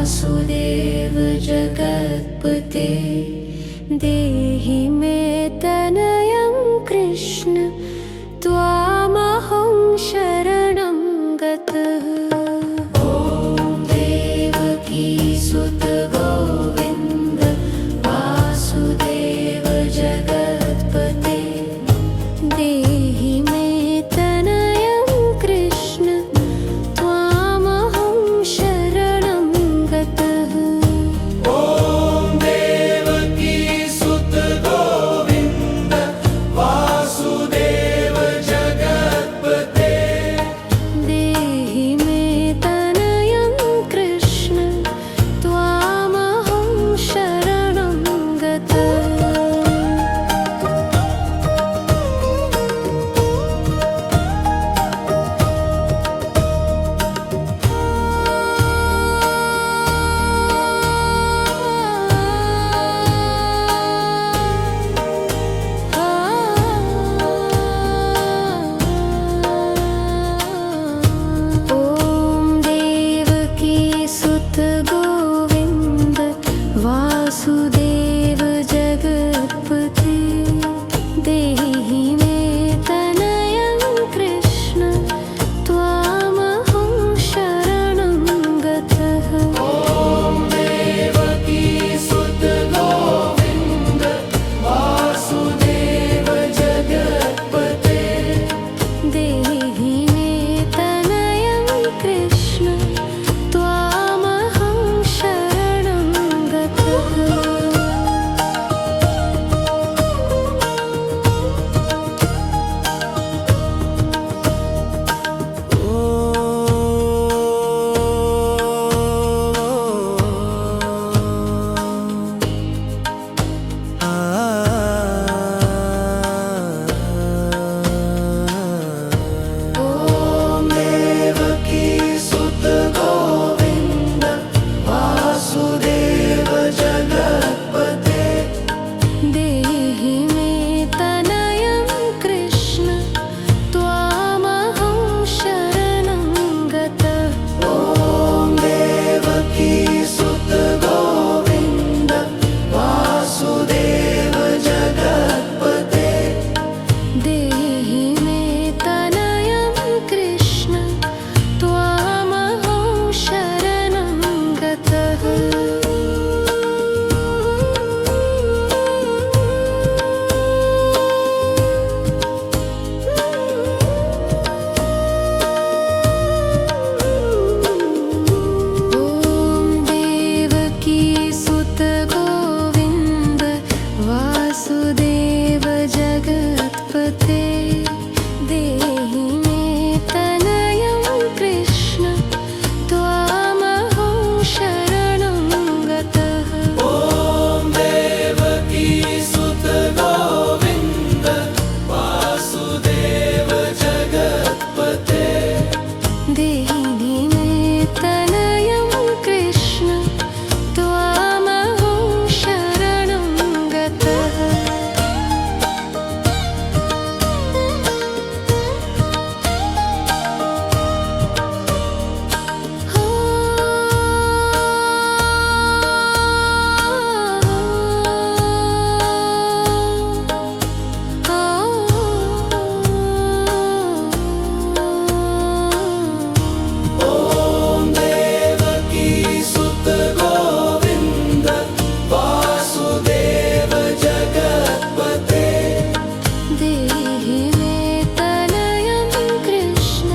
वासुदेव जगत्पते देहि मे तनयं कृष्ण त्वामहं शरणं गतः। ॐ देवकी सुत गोविन्द वासुदेव जगत्पते देहि मे तनयं कृष्ण त्वामहं शरणं गतः। ॐ देवकी सुत गोविन्द वासुदेव जगत्पते देहि मे तनयं कृष्ण त्वामहं शरणं गतः। ॐ देवकी सुत गोविन्द वासुदेव जगत्पते देहि मे तनयं कृष्ण त्वामहं शरणं गतः। ॐ देवकी सुत गोविन्द वासुदेव जगत्पते देहि मे तनयं कृष्ण त्वामहं शरणं गतः। ॐ देवकी सुत गोविन्द वासुदेव जगत्पते देहि मे तनयं कृष्ण त्वामहं शरणं गतः। ॐ देवकी सुत गोविन्द वासुदेव जगत्पते देहि मे तनयं कृष्ण त्वामहं शरणं गतः। ॐ देवकी सुत गोविन्द वासुदेव जगत्पते देहि मे तनयं कृष्ण त्वामहं शरणं गतः। ॐ देवकी सुत गोविन्द वासुदेव जगत्पते देहि मे तनयं कृष्ण त्वामहं शरणं गतः। ॐ देवकी सुत गोविन्द वासुदेव जगत्पते देहि मे तनयं कृष्ण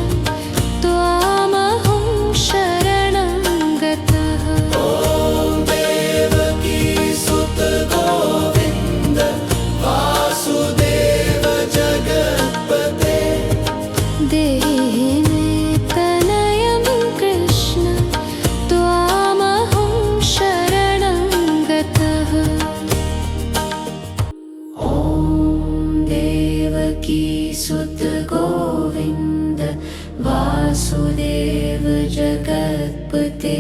त्वामहं शरणं गतः। ॐ देवकी सुत गोविन्द वासुदेव जगत्पते देहि मे तनयं कृष्ण त्वामहं शरणं गतः। ॐ देवकी सुत गोविन्द वासुदेव जगत्पते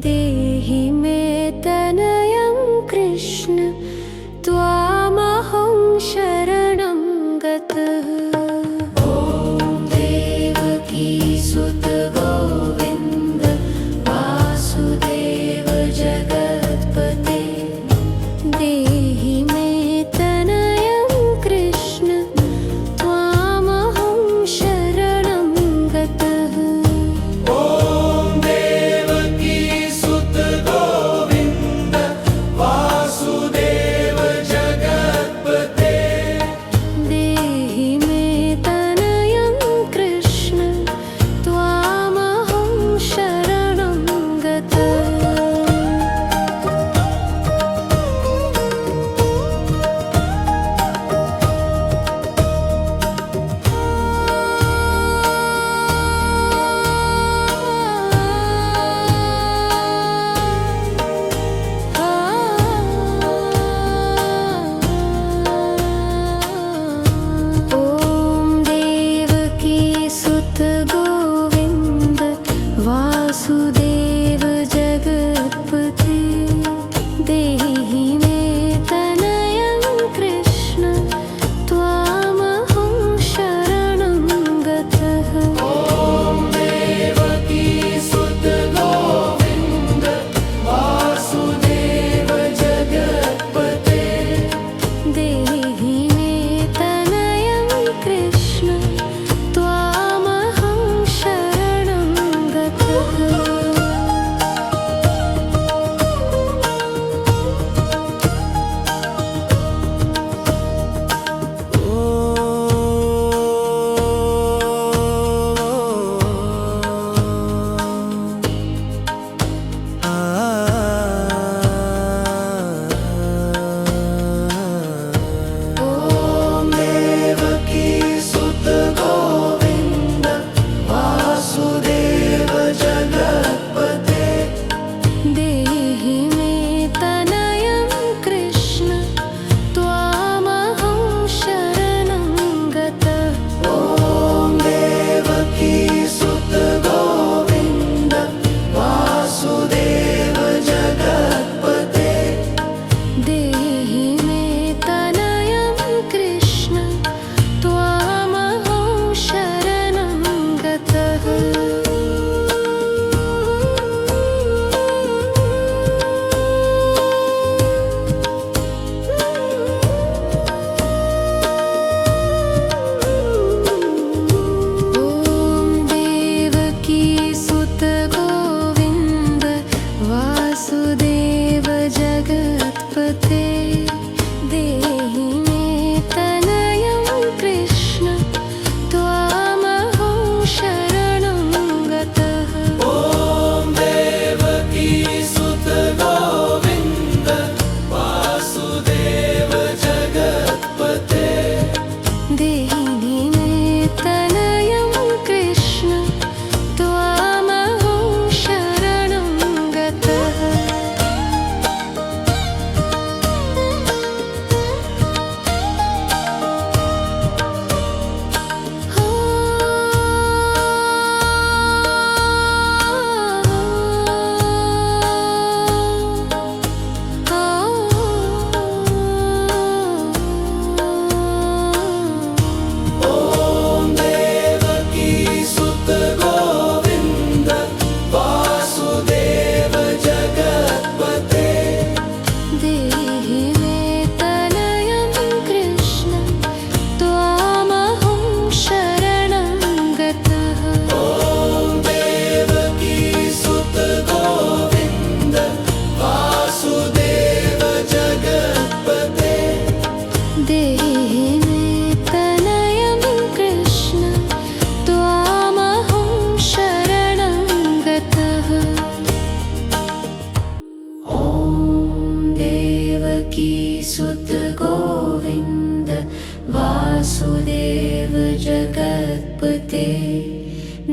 देहि मे तनयं कृष्ण त्वामहं शरणं गतः। ॐ देवकी सुत गोविन्द वासुदेव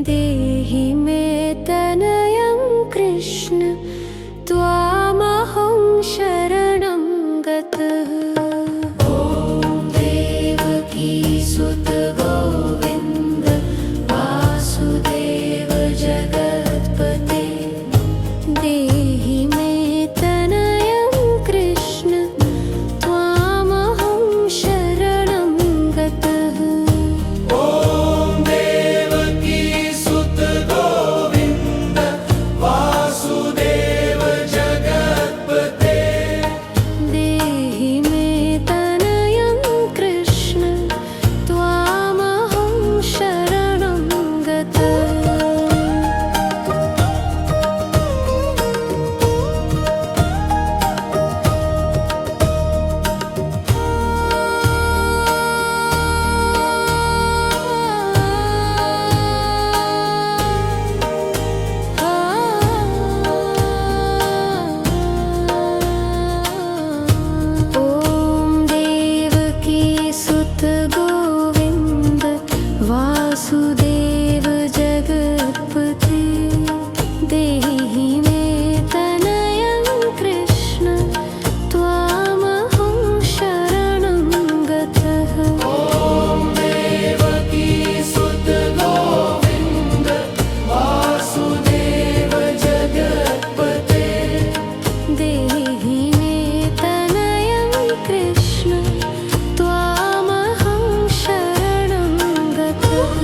देहि मे तनयं कृष्ण त्वामहं शरणं गतः। ॐ देवकी सुत गोविन्द वासुदेव जगत्पते देहि मे तनयं कृष्ण त्वामहं शरणं गतः। ॐ देवकी सुत गोविन्द वासुदेव जगत्पते देहि मे तनयं कृष्ण त्वामहं शरणं गतः। ॐ देवकी सुत गोविन्द वासुदेव जगत्पते देहि मे तनयं कृष्ण त्वामहं शरणं गतः। ॐ देवकी सुत गोविन्द वासुदेव जगत्पते देहि मे तनयं कृष्ण त्वामहं शरणं गतः।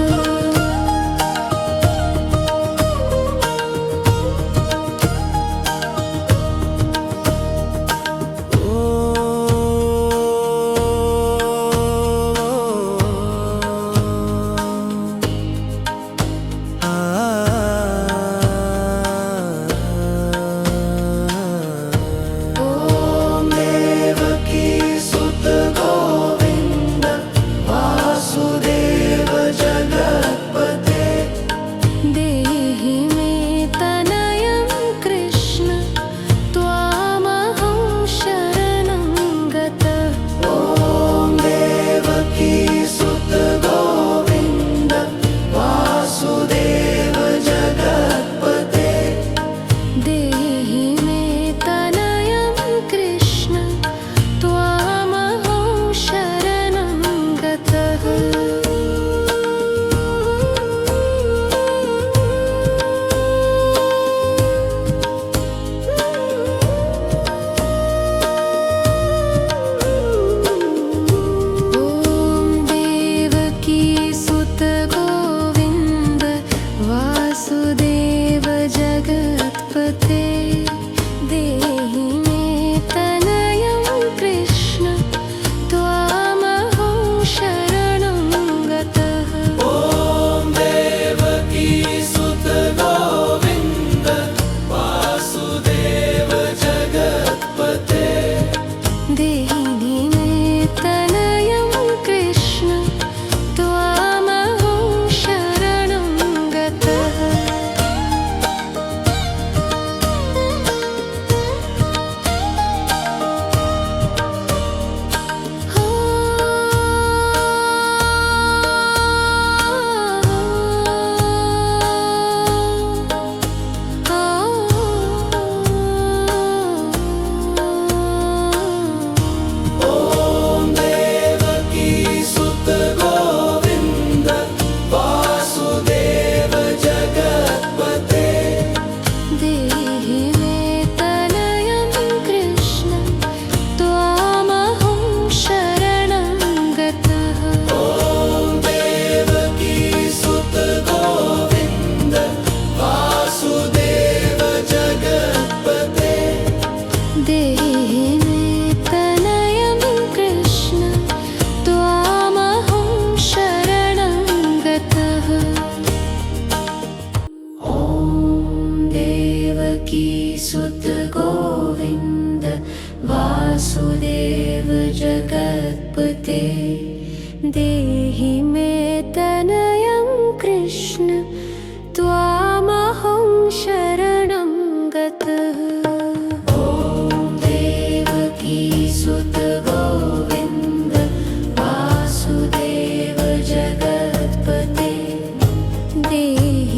ॐ देवकी सुत गोविन्द वासुदेव जगत्पते देहि मे तनयं कृष्ण त्वामहं शरणं गतः। ॐ देवकी सुत गोविन्द वासुदेव जगत्पते देहि मे तनयं कृष्ण त्वामहं शरणं गतः। ॐ देवकी सुत गोविन्द वासुदेव जगत्पते देहि मे तनयं कृष्ण त्वामहं शरणं गतः। ॐ देवकी सुत गोविन्द वासुदेव जगत्पते देहि मे तनयं कृष्ण त्वामहं शरणं गतः। ॐ देवकी सुत गोविन्द वासुदेव जगत्पते देहि मे तनयं कृष्ण त्वामहं शरणं गतः। ॐ देवकी सुत गोविन्द वासुदेव जगत्पते देहि मे तनयं कृष्ण त्वामहं शरणं गतः। ॐ देवकी सुत गोविन्द वासुदेव जगत्पते देहि मे तनयं कृष्ण त्वामहं शरणं गतः। ॐ देवकी सुत गोविन्द वासुदेव जगत्पते देहि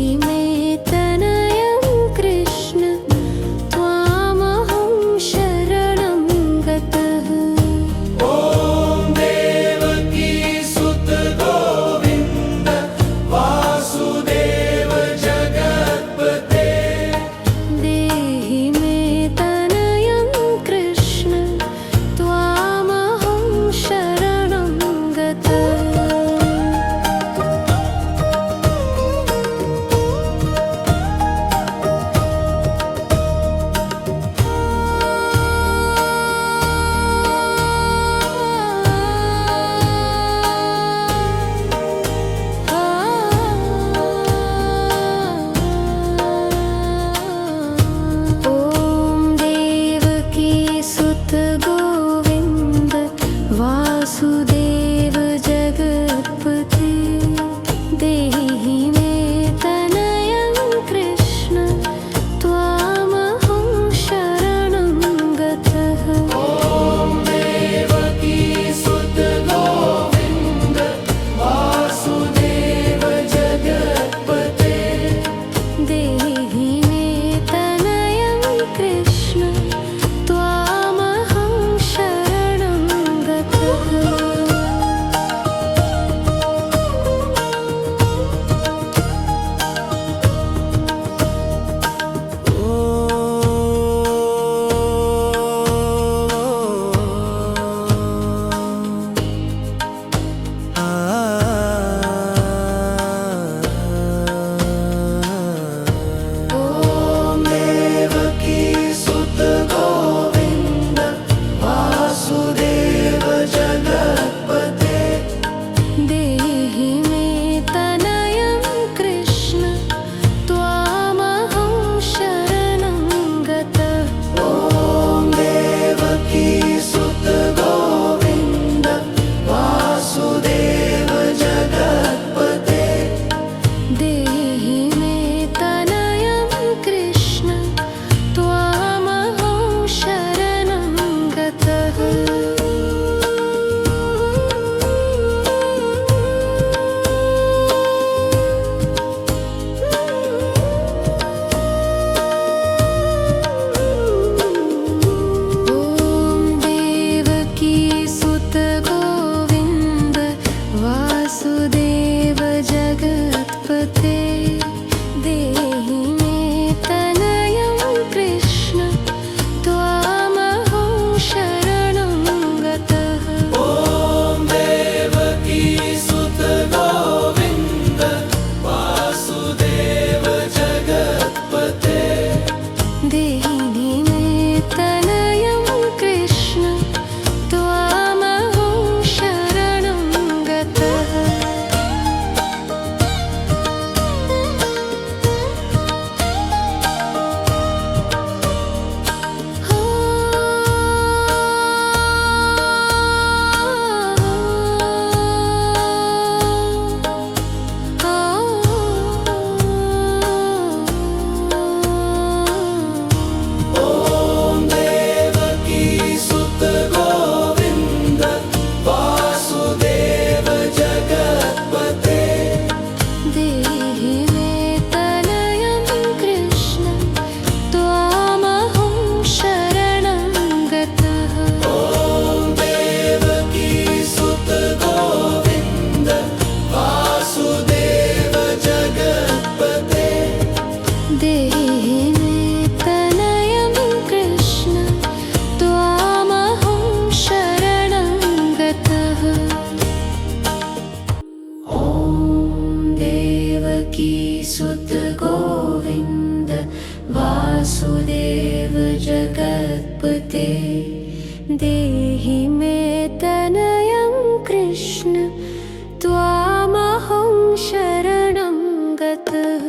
मे तनयं कृष्ण त्वामहं शरणं गतः ॐ देवकी सुत गोविन्द वासुदेव जगत्पते देहि मे तनयं कृष्ण त्वामहं शरणं गतः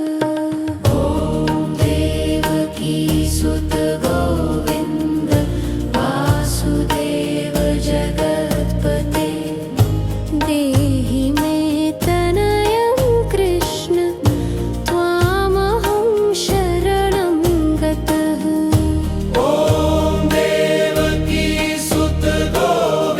ॐ देवकी सुत गोविन्द वासुदेव जगत्पते देहि मे तनयं कृष्ण त्वामहं शरणं गतः ॐ देवकी सुत गोविन्द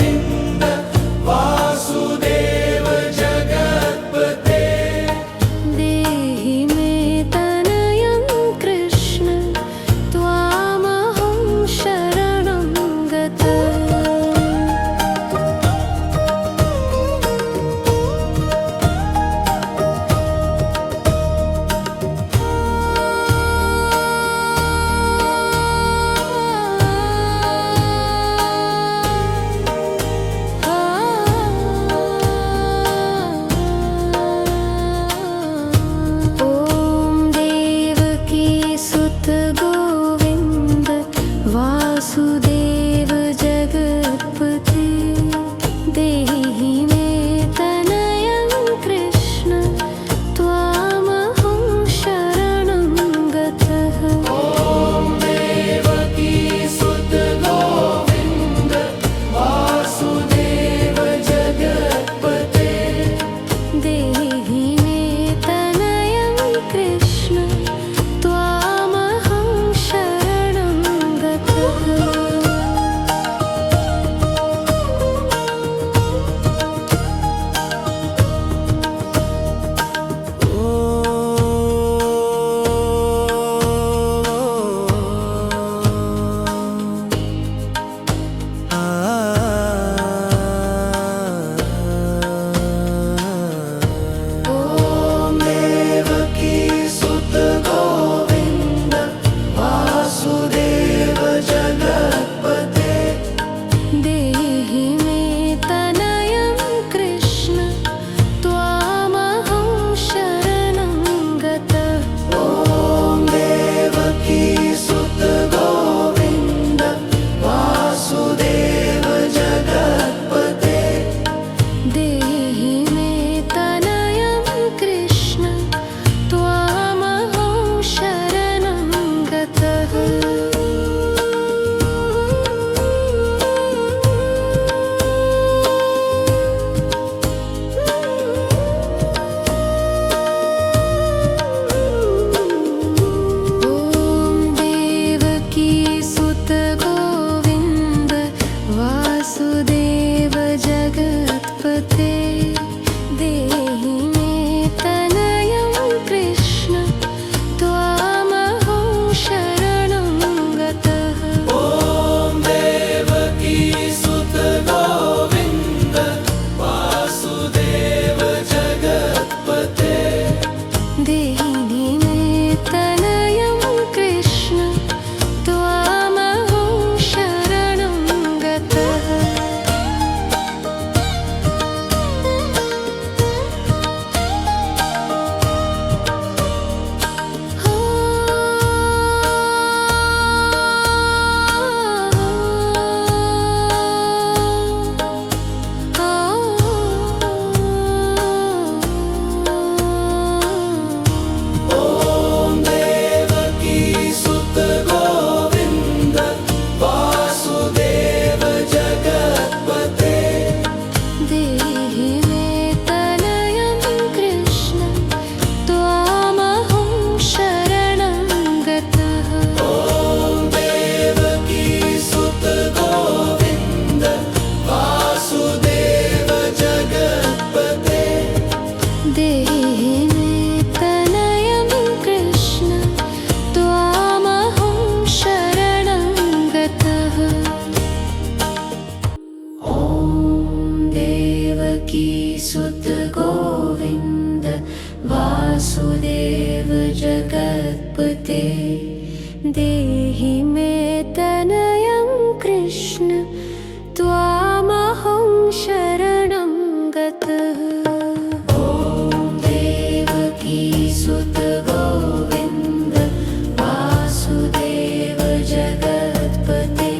देहि मे तनयं कृष्ण त्वामहं शरणं गतः। देवकी सुत गोविन्द वासुदेव जगत्पते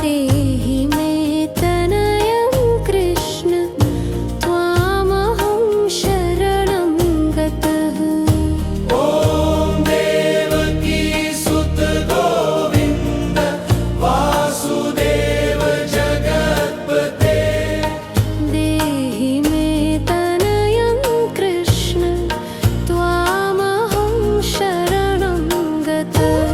देहि मे तनयं कृष्ण त्वामहं शरणं गतः। ॐ देवकी सुत गोविन्द वासुदेव जगत्पते देहि मे तनयं कृष्ण त्वामहं शरणं गतः।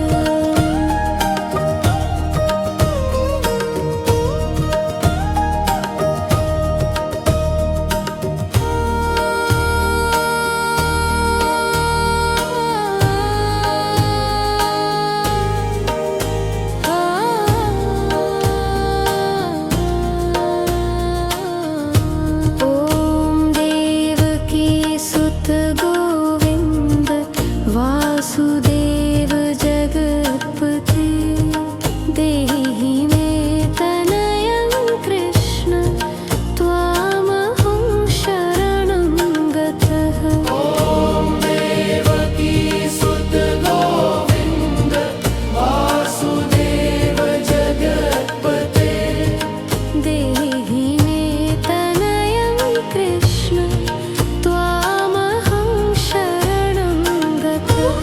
ॐ देवकी सुत गोविन्द वासुदेव जगत्पते देहि मे तनयं कृष्ण त्वामहं शरणं गतः। ॐ देवकी सुत गोविन्द वासुदेव जगत्पते देहि मे तनयं कृष्ण त्वामहं शरणं गतः।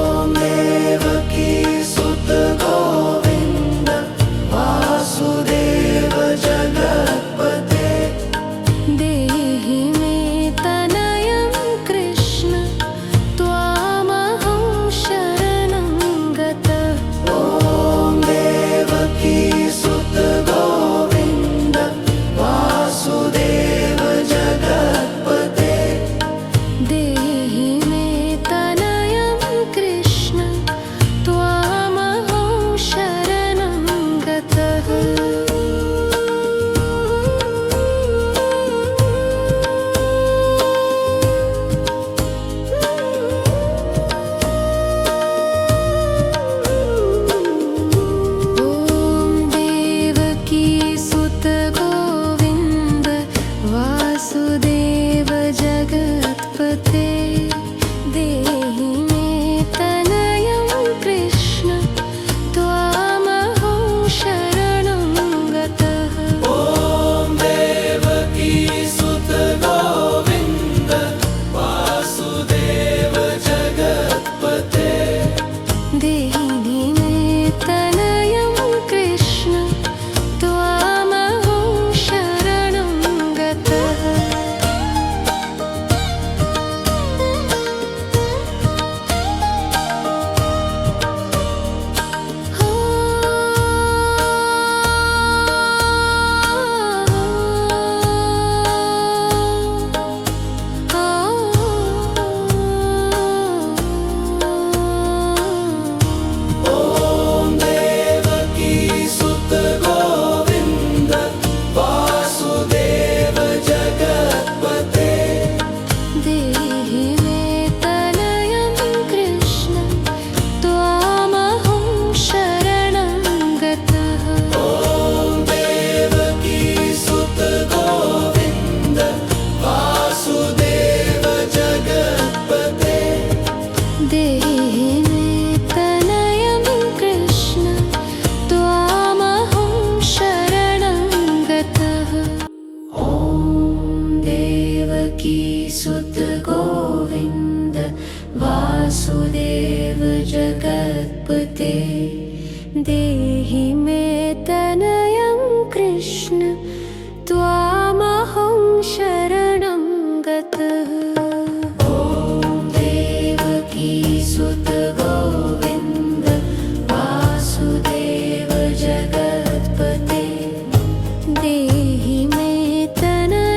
ॐ देवकी सुत गोविन्द वासुदेव जगत्पते देहि मे तनयं कृष्ण त्वामहं शरणं गतः। ॐ देवकी सुत गोविन्द वासुदेव जगत्पते देहि मे तनयं कृष्ण त्वामहं शरणं गतः। ॐ देवकी सुत गोविन्द वासुदेव जगत्पते देहि मे तनयं कृष्ण त्वामहं शरणं गतः। ॐ देवकी सुत गोविन्द वासुदेव जगत्पते देहि मे तनयं कृष्ण त्वामहं शरणं गतः। ॐ देवकी सुत गोविन्द वासुदेव जगत्पते देहि मे तनयं कृष्ण त्वामहं शरणं गतः। ॐ देवकी सुत गोविन्द वासुदेव जगत्पते देहि मे तनयं कृष्ण त्वामहं शरणं गतः। ॐ देवकी सुत गोविन्द वासुदेव जगत्पते देहि मे तनयं कृष्ण त्वामहं शरणं गतः। ॐ देवकी सुत गोविन्द वासुदेव जगत्पते देहि मे तनयं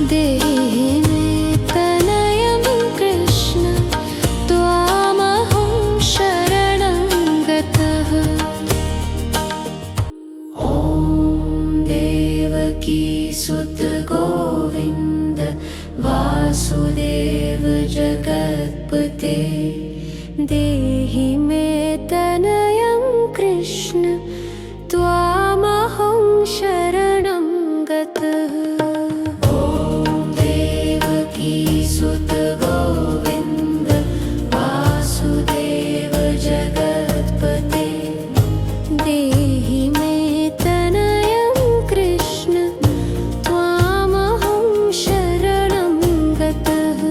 देहि मे तनयं कृष्ण त्वामहं शरणं गतः। ॐ देवकी सुत गोविन्द वासुदेव जगत्पते देहि मे तनयं कृष्ण त्वामहं शरणं गतः। ॐ देवकी सुत गोविन्द वासुदेव जगत्पते देहि मे तनयं कृष्ण त्वामहं शरणं गतः।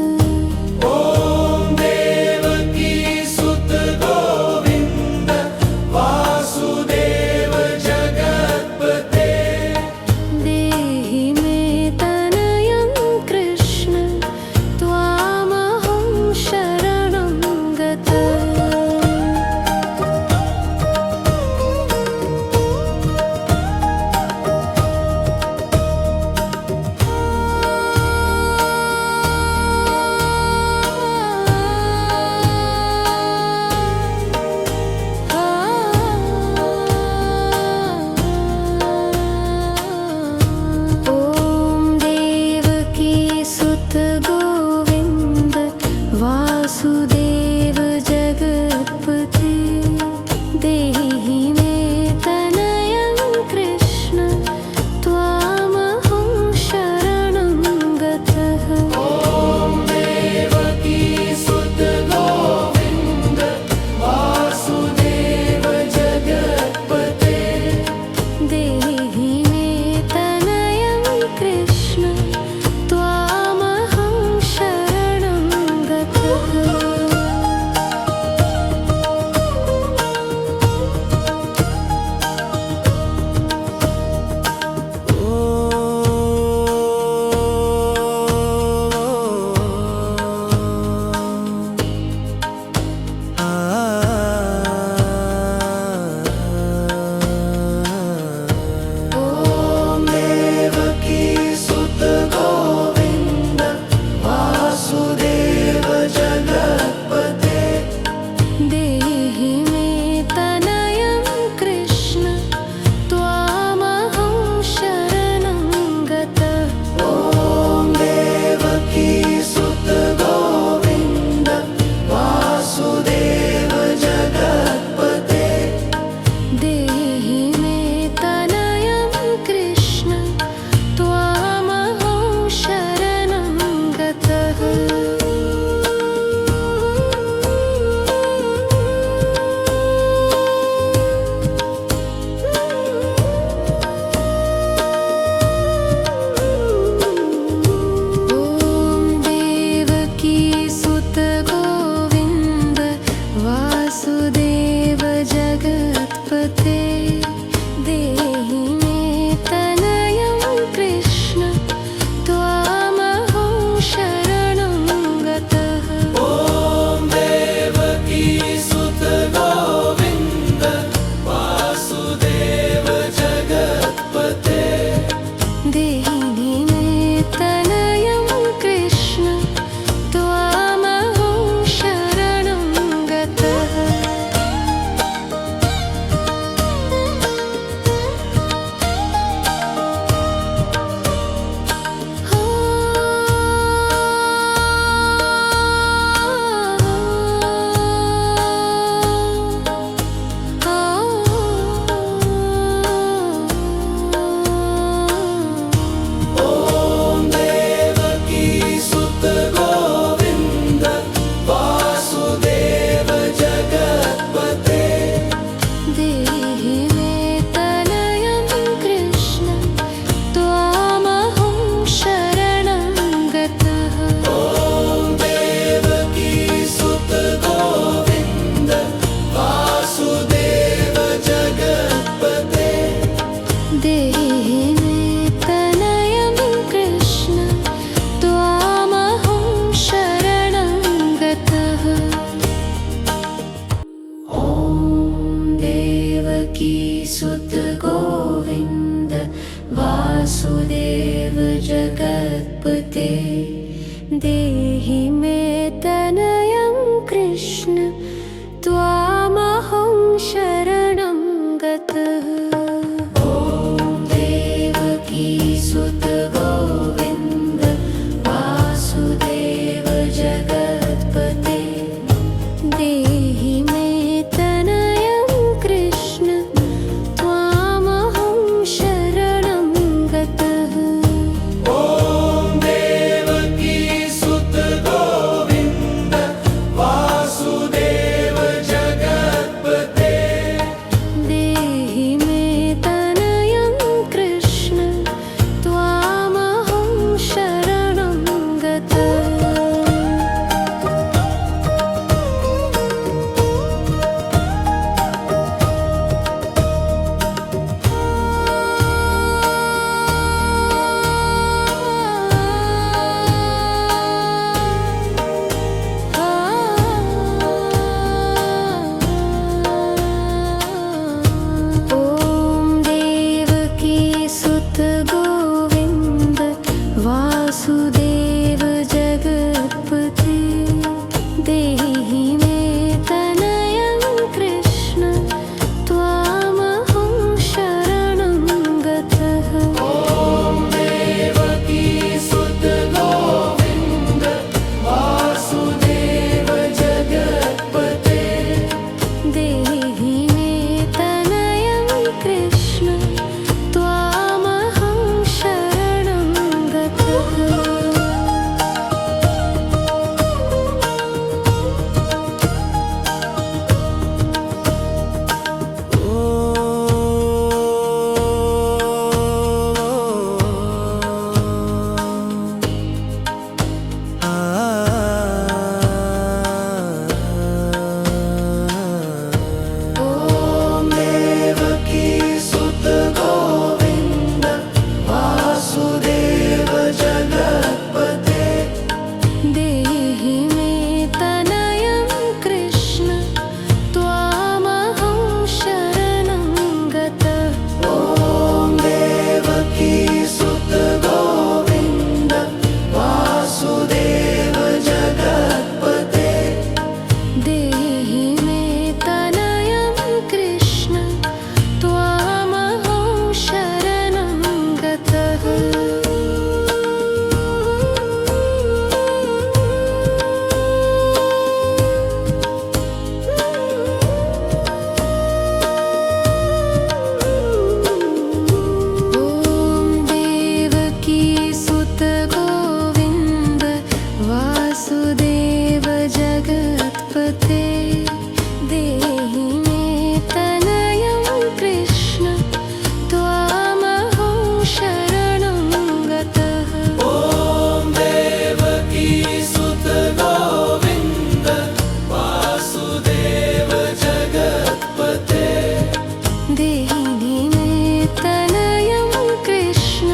ॐ देवकी सुत गोविन्द जगत्पते देहि मे तनयं कृष्ण त्वामहं शरणं गतः। ॐ देवकी सुत गोविन्द वासुदेव जगत्पते देहि मे तनयं कृष्ण त्वामहं शरणं गतः। ॐ देवकी सुत गोविन्द वासुदेव जगत्पते देहि मे तनयं कृष्ण त्वामहं शरणं गतः। ॐ देवकी सुत गोविन्द वासुदेव जगत्पते देहि मे तनयं कृष्ण त्वामहं शरणं गतः। ॐ देवकी सुत गोविन्द वासुदेव जगत्पते देहि मे तनयं कृष्ण त्वामहं शरणं गतः। ॐ देवकी सुत गोविन्द वासुदेव जगत्पते देहि मे तनयं कृष्ण त्वामहं शरणं गतः। ॐ देवकी सुत गोविन्द वासुदेव जगत्पते देहि मे तनयं कृष्ण त्वामहं शरणं गतः। ॐ देवकी सुत गोविन्द वासुदेव जगत्पते देहि मे तनयं कृष्ण त्वामहं शरणं गतः। ॐ देवकी सुत गोविन्द वासुदेव जगत्पते देहि मे तनयं कृष्ण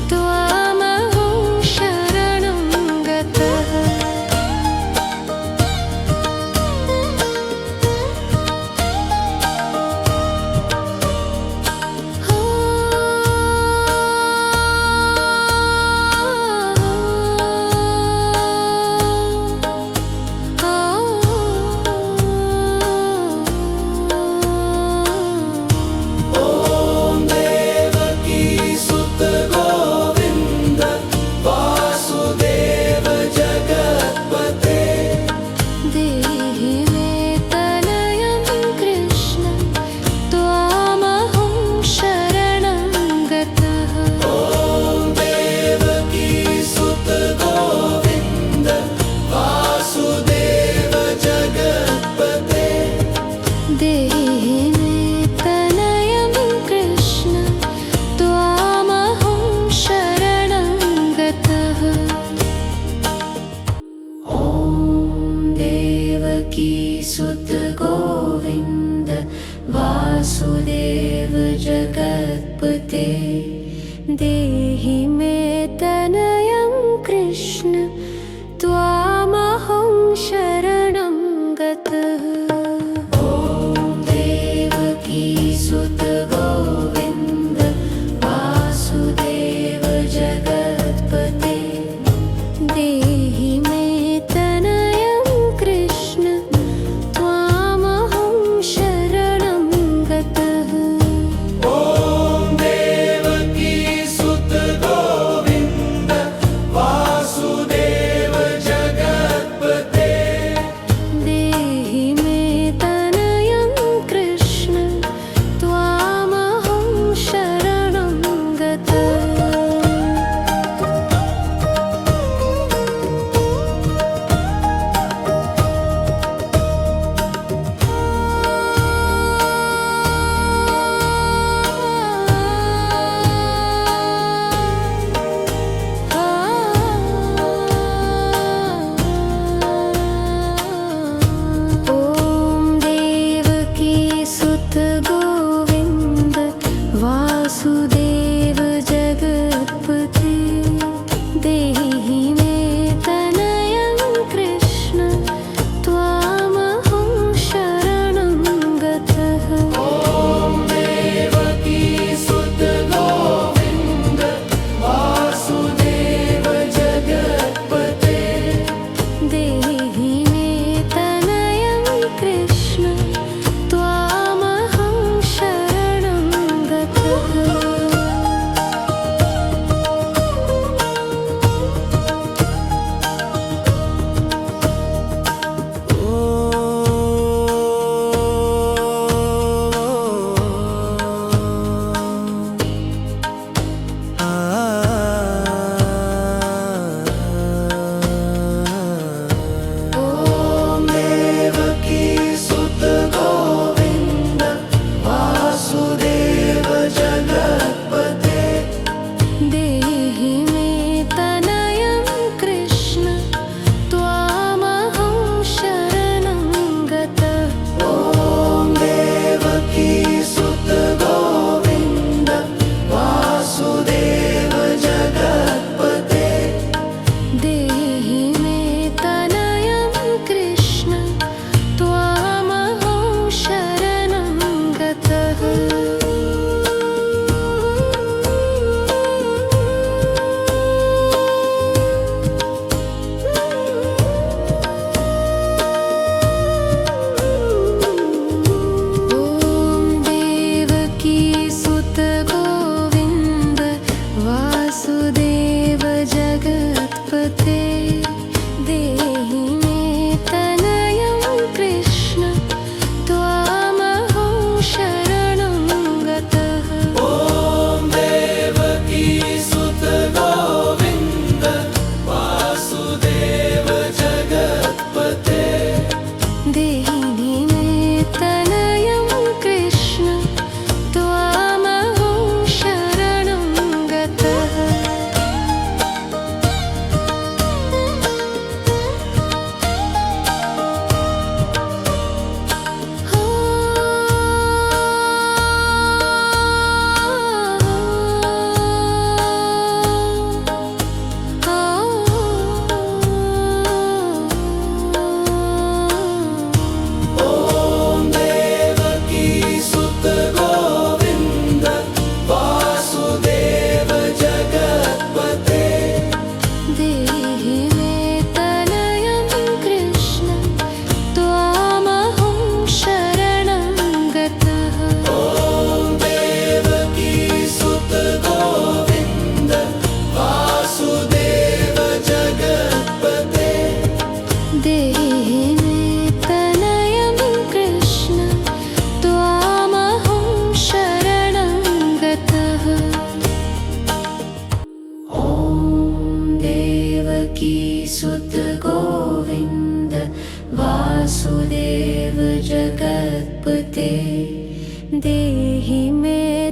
त्वामहं शरणं गतः। ॐ देवकी सुत गोविन्द वासुदेव जगत्पते देहि मे तनयं कृष्ण त्वामहं शरणं गतः। ॐ देवकी सुत गोविन्द वासुदेव जगत्पते देहि मे तनयं कृष्ण त्वामहं शरणं गतः। ॐ देवकी सुत गोविन्द वासुदेव जगत्पते देहि मे तनयं कृष्ण त्वामहं शरणं गतः। ॐ देवकी सुत गोविन्द वासुदेव जगत्पते देवकी सुत गोविंद वासुदेव जगत्पते देहि मे